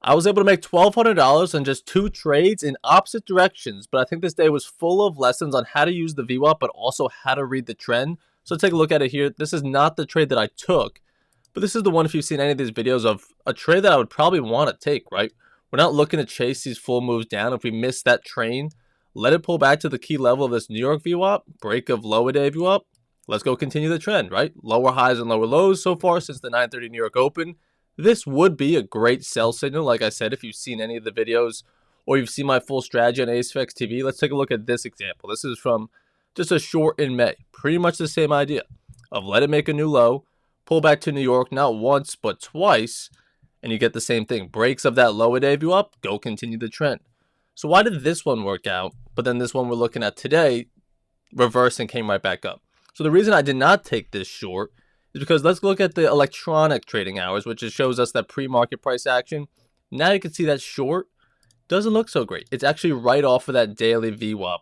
I was able to make $1,200 on just 2 trades in opposite directions, but I think this day was full of lessons on how to use the VWAP, but also how to read the trend. So take a look at it here. This is not the trade that I took, but this is the one, if you've seen any of these videos, of a trade that I would probably want to take, right? We're not looking to chase these full moves down. If we miss that train, let it pull back to the key level of this New York VWAP, break of lower day VWAP. Let's go continue the trend, right? Lower highs and lower lows so far since the 9:30 New York Open. This would be a great sell signal. Like I said, if you've seen any of the videos or you've seen my full strategy on AceFX TV, let's take a look at this example. This is from just a short in May. Pretty much the same idea of let it make a new low, pull back to New York, not once, but twice, and you get the same thing. Breaks of that lower day view up, go continue the trend. So why did this one work out, but then this one we're looking at today reversed and came right back up? So the reason I did not take this short is because let's look at the electronic trading hours, which just shows us that pre-market price action. Now you can see that short doesn't look so great. It's actually right off of that daily VWAP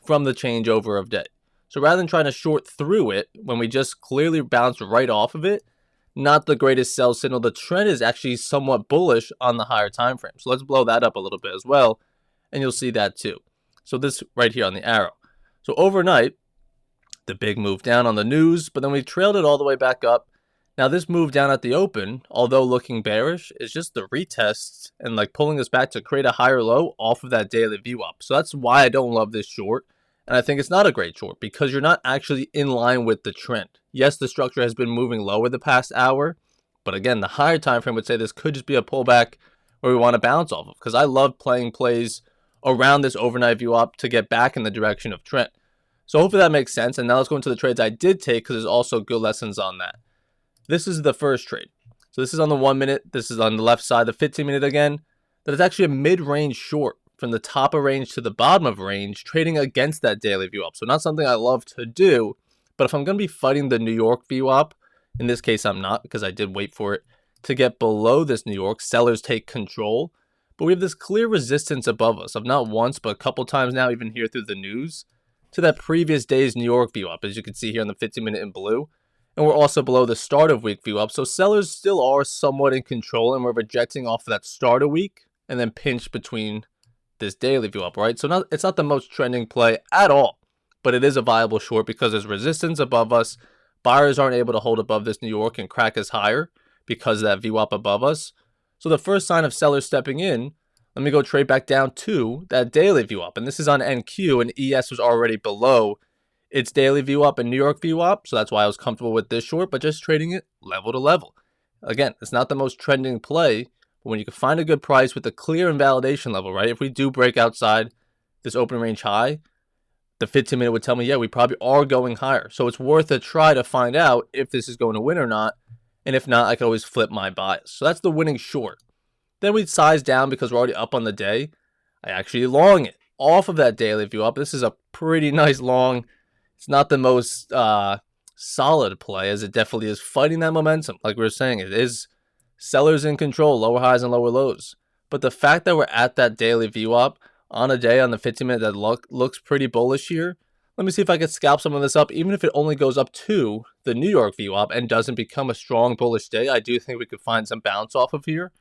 from the changeover of day. So rather than trying to short through it, when we just clearly bounced right off of it, not the greatest sell signal. The trend is actually somewhat bullish on the higher time frame. So let's blow that up a little bit as well, and you'll see that too. So this right here on the arrow. So overnight, the big move down on the news, but then we trailed it all the way back up. Now this move down at the open, although looking bearish, is just the retests and like pulling us back to create a higher low off of that daily VWAP. So that's why I don't love this short. And I think it's not a great short because you're not actually in line with the trend. Yes, the structure has been moving lower the past hour, but again, the higher time frame would say this could just be a pullback where we want to bounce off of, because I love playing plays around this overnight VWAP to get back in the direction of trend. So hopefully that makes sense. And now let's go into the trades I did take, because there's also good lessons on that. This is the first trade. So this is on the 1 minute. This is on the left side, the 15 minute again. That is actually a mid-range short from the top of range to the bottom of range, trading against that daily VWAP. So not something I love to do, but if I'm going to be fighting the New York VWAP, in this case I'm not, because I did wait for it to get below this New York. Sellers take control. But we have this clear resistance above us of not once, but a couple times now, even here through the news, to that previous day's New York VWAP, as you can see here on the 15 minute in blue. And we're also below the start of week VWAP. So sellers still are somewhat in control, and we're rejecting off of that start of week and then pinched between this daily VWAP, right? So it's not the most trending play at all, but it is a viable short because there's resistance above us. Buyers aren't able to hold above this New York and crack us higher because of that VWAP above us. So the first sign of sellers stepping in, let me go trade back down to that daily VWAP. And this is on NQ, and ES was already below its daily VWAP and New York VWAP. So that's why I was comfortable with this short, but just trading it level to level. Again, it's not the most trending play, but when you can find a good price with a clear invalidation level, right? If we do break outside this open range high, the 15 minute would tell me, yeah, we probably are going higher. So it's worth a try to find out if this is going to win or not. And if not, I can always flip my bias. So that's the winning short. Then we'd size down because we're already up on the day. I actually long it off of that daily view up. This is a pretty nice long. It's not the most solid play, as it definitely is fighting that momentum. Like we were saying, it is sellers in control, lower highs and lower lows. But the fact that we're at that daily VWAP on a day on the 15 minute that looks pretty bullish here. Let me see if I can scalp some of this up, even if it only goes up to the New York VWAP and doesn't become a strong bullish day. I do think we could find some bounce off of here.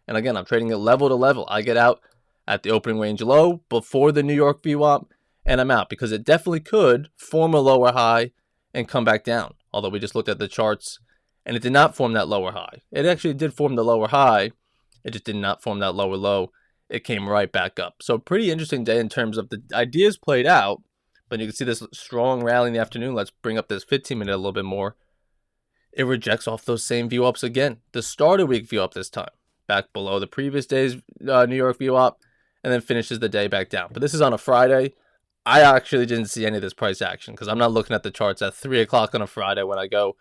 And again, I'm trading it level to level. I get out at the opening range low before the New York VWAP, and I'm out because it definitely could form a lower high and come back down. Although we just looked at the charts and it did not form that lower high. It actually did form the lower high. It just did not form that lower low. It came right back up. So pretty interesting day in terms of the ideas played out. But you can see this strong rally in the afternoon. Let's bring up this 15 minute a little bit more. It rejects off those same VWAPs again. The start of week VWAP this time, back below the previous day's New York VWAP, and then finishes the day back down. But this is on a Friday. I actually didn't see any of this price action because I'm not looking at the charts at 3 o'clock on a Friday when I go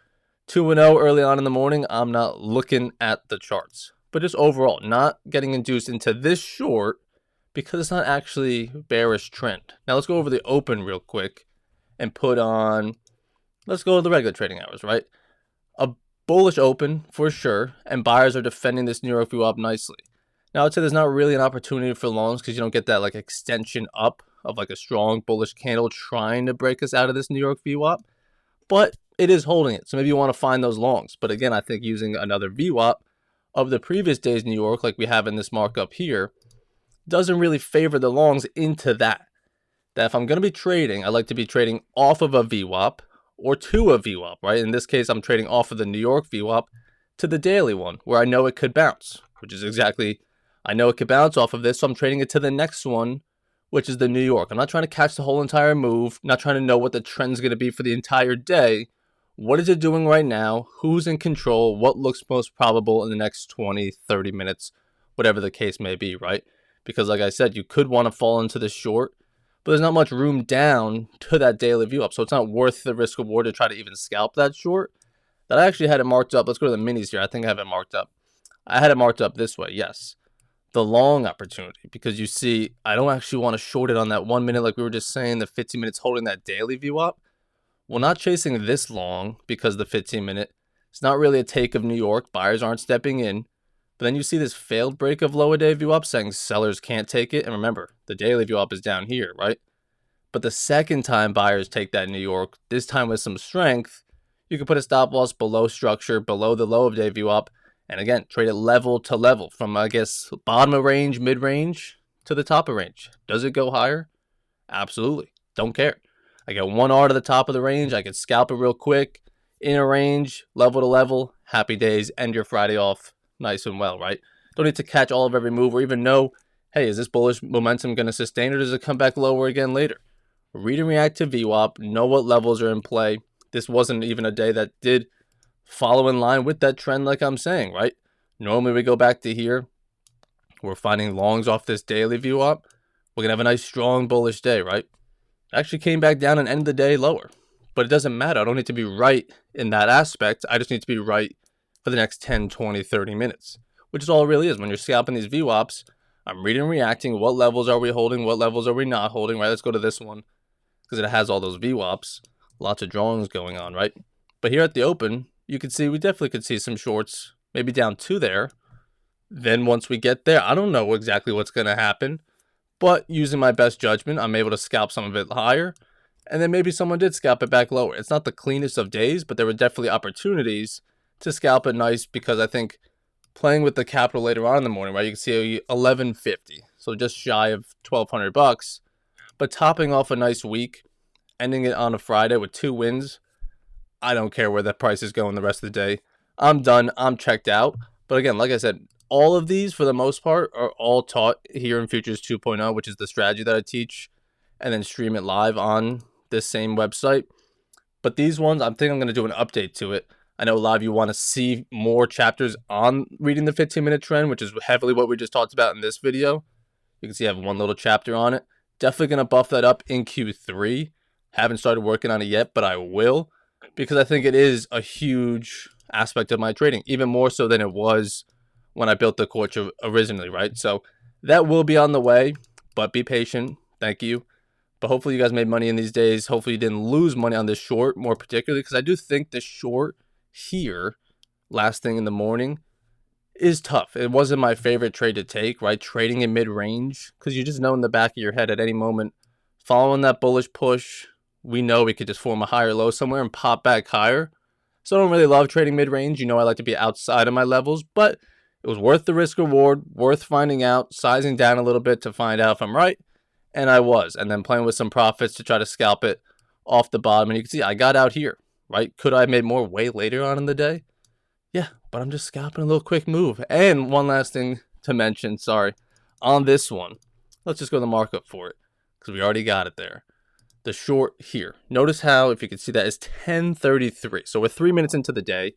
2-0 early on in the morning. I'm not looking at the charts. But just overall, not getting induced into this short because it's not actually bearish trend. Now let's go over the open real quick and put on, let's go to the regular trading hours, right? A bullish open for sure, and buyers are defending this New York VWAP nicely. Now I'd say there's not really an opportunity for longs because you don't get that like extension up of like a strong bullish candle trying to break us out of this New York VWAP, but it is holding it. So maybe you want to find those longs. But again, I think using another VWAP of the previous day's New York, like we have in this markup here, doesn't really favor the longs into that. That if I'm going to be trading, I like to be trading off of a VWAP or to a VWAP, right? In this case, I'm trading off of the New York VWAP to the daily one where I know it could bounce, which is exactly, I know it could bounce off of this, so I'm trading it to the next one, which is the New York. I'm not trying to catch the whole entire move, not trying to know what the trend's going to be for the entire day. What is it doing right now? Who's in control? What looks most probable in the next 20, 30 minutes, whatever the case may be, right? Because like I said, you could want to fall into the short, but there's not much room down to that daily view up. So it's not worth the risk reward to try to even scalp that short. That I actually had it marked up. Let's go to the minis here. I think I have it marked up. I had it marked up this way, yes. The long opportunity, because you see, I don't actually want to short it on that 1 minute like we were just saying, the 15 minutes holding that daily view up. Well, not chasing this long because the 15 minute, it's not really a take of New York. Buyers aren't stepping in. But then you see this failed break of lower day view up saying sellers can't take it. And remember, the daily view up is down here, right? But the second time buyers take that New York, this time with some strength, you can put a stop loss below structure, below the low of day view up. And again, trade it level to level from, I guess, bottom of range, mid range to the top of range. Does it go higher? Absolutely. Don't care. I get 1R to the top of the range. I can scalp it real quick. Inner range, level to level. Happy days. End your Friday off nice and well, right? Don't need to catch all of every move or even know, hey, is this bullish momentum going to sustain or does it come back lower again later? Read and react to VWAP. Know what levels are in play. This wasn't even a day that did follow in line with that trend like I'm saying, right? Normally we go back to here. We're finding longs off this daily VWAP. We're going to have a nice strong bullish day, right? Actually came back down and ended the day lower. But it doesn't matter. I don't need to be right in that aspect. I just need to be right for the next 10, 20, 30 minutes, which is all it really is. When you're scalping these VWAPs, I'm reading and reacting. What levels are we holding? What levels are we not holding, right? Let's go to this one because it has all those VWAPs. Lots of drawings going on, right? But here at the open, you can see we definitely could see some shorts, maybe down to there. Then once we get there, I don't know exactly what's going to happen. But using my best judgment, I'm able to scalp some of it higher. And then maybe someone did scalp it back lower. It's not the cleanest of days, but there were definitely opportunities to scalp it nice because I think playing with the capital later on in the morning, right? You can see 1150, so just shy of $1,200. But topping off a nice week, ending it on a Friday with 2 wins, I don't care where that price is going the rest of the day. I'm done. I'm checked out. But again, like I said, all of these, for the most part, are all taught here in Futures 2.0, which is the strategy that I teach, and then stream it live on this same website. But these ones, I think I'm going to do an update to it. I know a lot of you want to see more chapters on reading the 15-minute trend, which is heavily what we just talked about in this video. You can see I have one little chapter on it. Definitely going to buff that up in Q3. Haven't started working on it yet, but I will, because I think it is a huge aspect of my trading, even more so than it was when I built the course originally, right? So that will be on the way, but be patient. Thank you. But hopefully you guys made money in these days. Hopefully you didn't lose money on this short, more particularly, because I do think the short here, last thing in the morning, is tough. It wasn't my favorite trade to take, right? Trading in mid-range, because you just know in the back of your head at any moment, following that bullish push, we know we could just form a higher low somewhere and pop back higher. So I don't really love trading mid-range. You know I like to be outside of my levels, but it was worth the risk reward, worth finding out, sizing down a little bit to find out if I'm right. And I was. And then playing with some profits to try to scalp it off the bottom. And you can see I got out here, right? Could I have made more way later on in the day? Yeah, but I'm just scalping a little quick move. And one last thing to mention, sorry, on this one. Let's just go to the markup for it because we already got it there. The short here. Notice how, if you can see that, is 10:33. So we're 3 minutes into the day,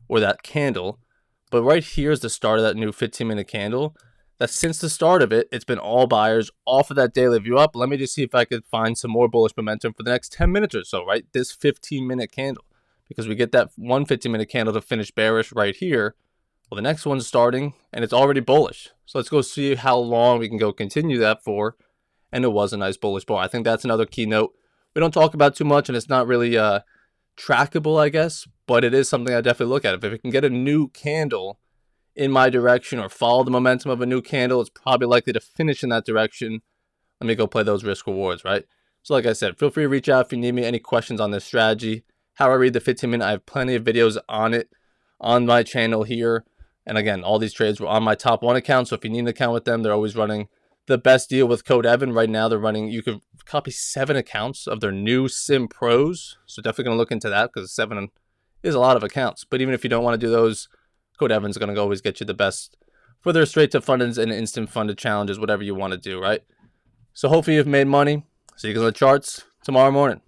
or that candle. But right here is the start of that new 15-minute candle. That since the start of it, it's been all buyers off of that daily view up. Let me just see if I could find some more bullish momentum for the next 10 minutes or so, right? This 15-minute candle. Because we get that one 15-minute candle to finish bearish right here. Well, the next one's starting, and it's already bullish. So let's go see how long we can go continue that for. And it was a nice bullish bar. I think that's another keynote we don't talk about too much, and it's not really trackable, I guess. But it is something I definitely look at. If it can get a new candle in my direction or follow the momentum of a new candle, it's probably likely to finish in that direction. Let me go play those risk rewards, right? So like I said, feel free to reach out if you need me. Any questions on this strategy, how I read the 15-minute. I have plenty of videos on it on my channel here. And again, all these trades were on my top 1 account. So if you need an account with them, they're always running the best deal with code Evan. Right now, they're running, you could copy 7 accounts of their new Sim Pros. So definitely going to look into that because 7 is a lot of accounts. But even if you don't want to do those, code Evan's going to always get you the best for their straight to fundeds and instant funded challenges, whatever you want to do, right? So hopefully you've made money. See you guys on the charts tomorrow morning.